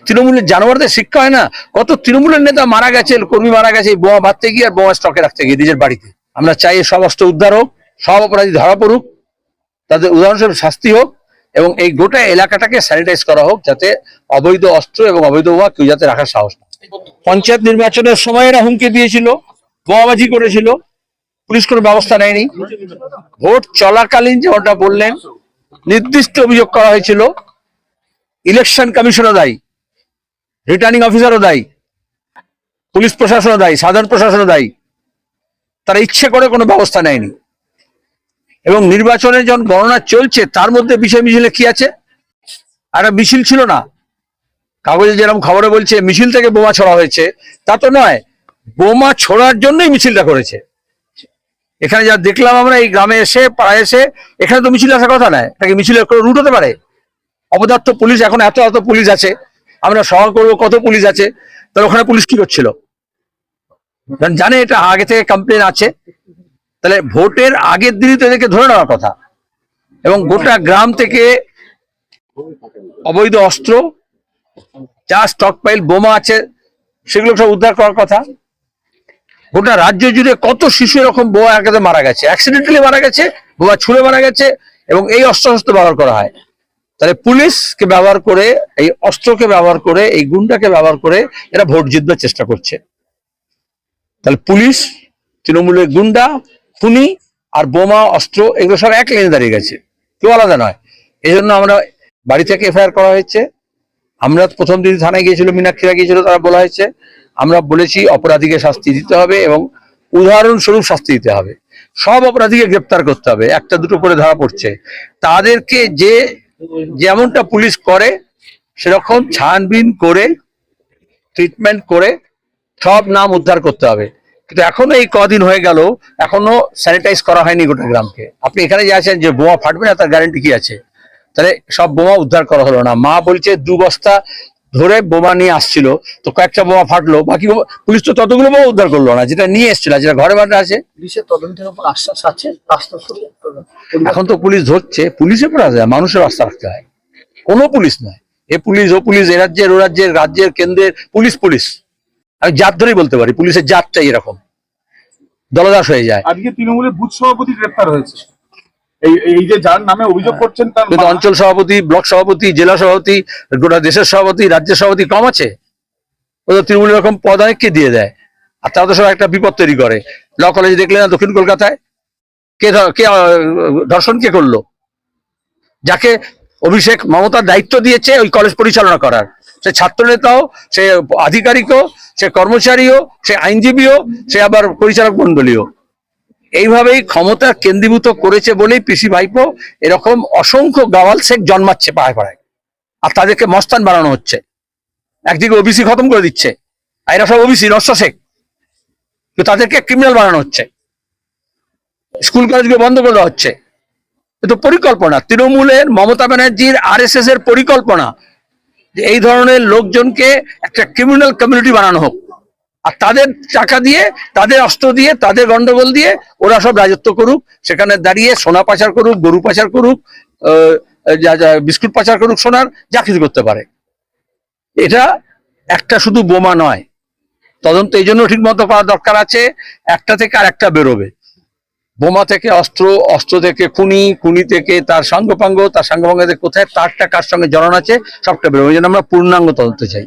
তৃণমূলের জানোয়ারদের শিক্ষা হয় না? কত তৃণমূলের নেতা মারা গেছে, কর্মী মারা গেছে এই বোমা বাঁধতে গিয়ে আর বোমা স্টকে রাখতে গিয়ে নিজের বাড়িতে। আমরা চাই সব অস্ত্র উদ্ধার হোক, সব অপরাধী ধরা পড়ুক, তাদের উদাহরণস্বরূপ শাস্তি হোক, এবং এই গোটা এলাকাটাকে স্যানিটাইজ করা হোক, যাতে অবৈধ অস্ত্র এবং অবৈধ বোমা কেউ যাতে রাখার সাহস না। পঞ্চায়েত নির্বাচনের সময় এরা হুমকি দিয়েছিল, বোমাবাজি করেছিল, পুলিশ কোনো ব্যবস্থা নেয়নি। ভোট চলাকালীন যেমনটা বললেন, নির্দিষ্ট অভিযোগ করা হয়েছিল, ইলেকশন কমিশনও দায়ী, রিটার্নিং অফিসারও দায়ী, পুলিশ প্রশাসনও দায়ী, সাধারণ প্রশাসনও দায়ী। তারা ইচ্ছে করে কোনো ব্যবস্থা নেয়নি। এবং নির্বাচনের যখন গণনা চলছে তার মধ্যে বিষয় মিছিলে কি আছে? একটা মিছিল ছিল না, কাগজে যেরকম খবরে বলছে মিছিল থেকে বোমা ছোড়া হয়েছে, তা তো নয়। বোমা ছোড়ার জন্যই মিছিলটা করেছে। এখানে যা দেখলাম আমরা এই গ্রামে এসে, পাড়ায় এসে, এখানে তো মিছিল আসার কথা নয়। এটাকে মিছিলের কোনো রুট হতে পারে? অপদার্থ পুলিশ, এখন এত এত পুলিশ আছে, আমরা সভা করবো, কত পুলিশ আছে, তাহলে ওখানে পুলিশ কি করছিল? জানে এটা আগে থেকে কমপ্লেন আছে, তাহলে ভোটের আগের দিনই তো এদেরকে ধরে নেওয়ার কথা। এবং গোটা গ্রাম থেকে অবৈধ অস্ত্র, যা স্টক পাইল বোমা আছে, সেগুলো সব উদ্ধার করার কথা। গোটা রাজ্য জুড়ে কত শিশু এরকম বোমা আঘাতে মারা গেছে, অ্যাক্সিডেন্টালি মারা গেছে, বোমা ছুঁড়ে মারা গেছে, এবং এই অস্ত্র ব্যবহার করা হয়। তাহলে পুলিশকে ব্যবহার করে, এই অস্ত্রকে ব্যবহার করে, এই গুন্ডাকে ব্যবহার করে এরা ভোট জিতবার চেষ্টা করছে। তাহলে পুলিশ, তৃণমূলের গুন্ডা, খুনি আর বোমা অস্ত্র এগুলো সব এক লাইনে দাঁড়িয়ে গেছে, কেউ আলাদা নয়। এই জন্য আমরা বাড়ি থেকে এফআইআর করা হয়েছে। আমরা প্রথম দিন থানায় গিয়েছিল, মীনাক্ষীরা গিয়েছিল, তারা বলা হয়েছে, আমরা বলেছি অপরাধীকে শাস্তি দিতে হবে এবং উদাহরণস্বরূপ শাস্তি দিতে হবে। সব অপরাধীকে গ্রেপ্তার করতে হবে, একটা দুটো করে ধরা পড়ছে। তাদেরকে যে যেমনটা পুলিশ করে সেরকম ছানবিন করে, ট্রিটমেন্ট করে সব নাম উদ্ধার করতে হবে। কিন্তু এখনো এই কদিন হয়ে গেল, এখনো স্যানিটাইজ করা হয়নি গোটা গ্রামকে। আপনি এখানে যে আছেন, যে বোমা ফাটবে না তার গ্যারান্টি কি আছে? তাহলে সব বোমা উদ্ধার করা হলো না। মা বলছে 2 বস্তা ধরে বোমা নিয়ে আসছিল, তো কয়েকটা বোমা ফাটলো, বাকি পুলিশ তো ততগুলো বোমা উদ্ধার করলো না যেটা নিয়ে এসেছিল, যেটা ঘরে বাড়ি আছে। পুলিশের তদন্তের উপর আশ্বাস আছে। এখন তো পুলিশ ধরছে, পুলিশের পর আছে, মানুষের আস্থা রাখতে হয়। কোনো পুলিশ নয়, এ পুলিশ ও পুলিশ, এ রাজ্যের ও রাজ্যের, রাজ্যের কেন্দ্রের পুলিশ পুলিশ। আমি জাত ধরেই বলতে পারি, পুলিশের জাতটাই এরকম দলদাস হয়ে যায়। আজকে তৃণমূলের বুথ সভাপতি গ্রেপ্তার হয়েছে, এই যে যার নামে অভিযোগ করছেন তার অঞ্চল সভাপতি, ব্লক সভাপতি, জেলা সভাপতি, গোটা দেশের সভাপতি, রাজ্যের সভাপতি কম আছে? ও তো তৃণমূল এরকম পদ অনেককে দিয়ে দেয়, আর তারা তো সব একটা বিপদ তৈরি করে। ল কলেজে দেখলে না দক্ষিণ কলকাতায় কে ধর্ষণ কে করলো? যাকে অভিষেক মমতার দায়িত্ব দিয়েছে ওই কলেজ পরিচালনা করার, সে ছাত্র নেতাও, সে আধিকারিকও, সে কর্মচারীও, সে আইনজীবীও, সে আবার পরিচালক মন্ডলীও। এইভাবেই ক্ষমতা কেন্দ্রীভূত করেছে বলেই পিসি ভাইপো এরকম অসংখ্য গাওয়াল শেখ জন্মাচ্ছে পাড়ায় পাড়ায়, আর তাদেরকে মস্তান বানানো হচ্ছে। একদিকে ওবিসি খতম করে দিচ্ছে, আর এরা সব ওবিসি নস্য শেখ, তো তাদেরকে ক্রিমিনাল বানানো হচ্ছে, স্কুল কলেজগুলো বন্ধ করে দেওয়া হচ্ছে। তো পরিকল্পনা, তৃণমূলের মমতা ব্যানার্জির RSS এর পরিকল্পনা যে এই ধরনের লোকজনকে একটা ক্রিমিনাল কমিউনিটি বানানো হোক, আর তাদের টাকা দিয়ে, তাদের অস্ত্র দিয়ে, তাদের গন্ডগোল দিয়ে ওরা সব রাজত্ব করুক, সেখানে দাঁড়িয়ে সোনা পাচার করুক, গরু পাচার করুক, বিস্কুট পাচার করুক, সোনার যা কিছু করতে পারে। এটা একটা শুধু বোমা নয়, তদন্ত এই জন্য ঠিক মতো করা দরকার আছে। একটা থেকে আর একটা বেরোবে, বোমা থেকে অস্ত্র, অস্ত্র থেকে খুনি, খুনি থেকে তার সাঙ্গপাঙ্গ, তার সাঙ্গপাঙ্গ কোথায় তারটা কার সঙ্গে জড়ানো আছে, সবটা বেরোবে। এই জন্য আমরা পূর্ণাঙ্গ তদন্ত চাই।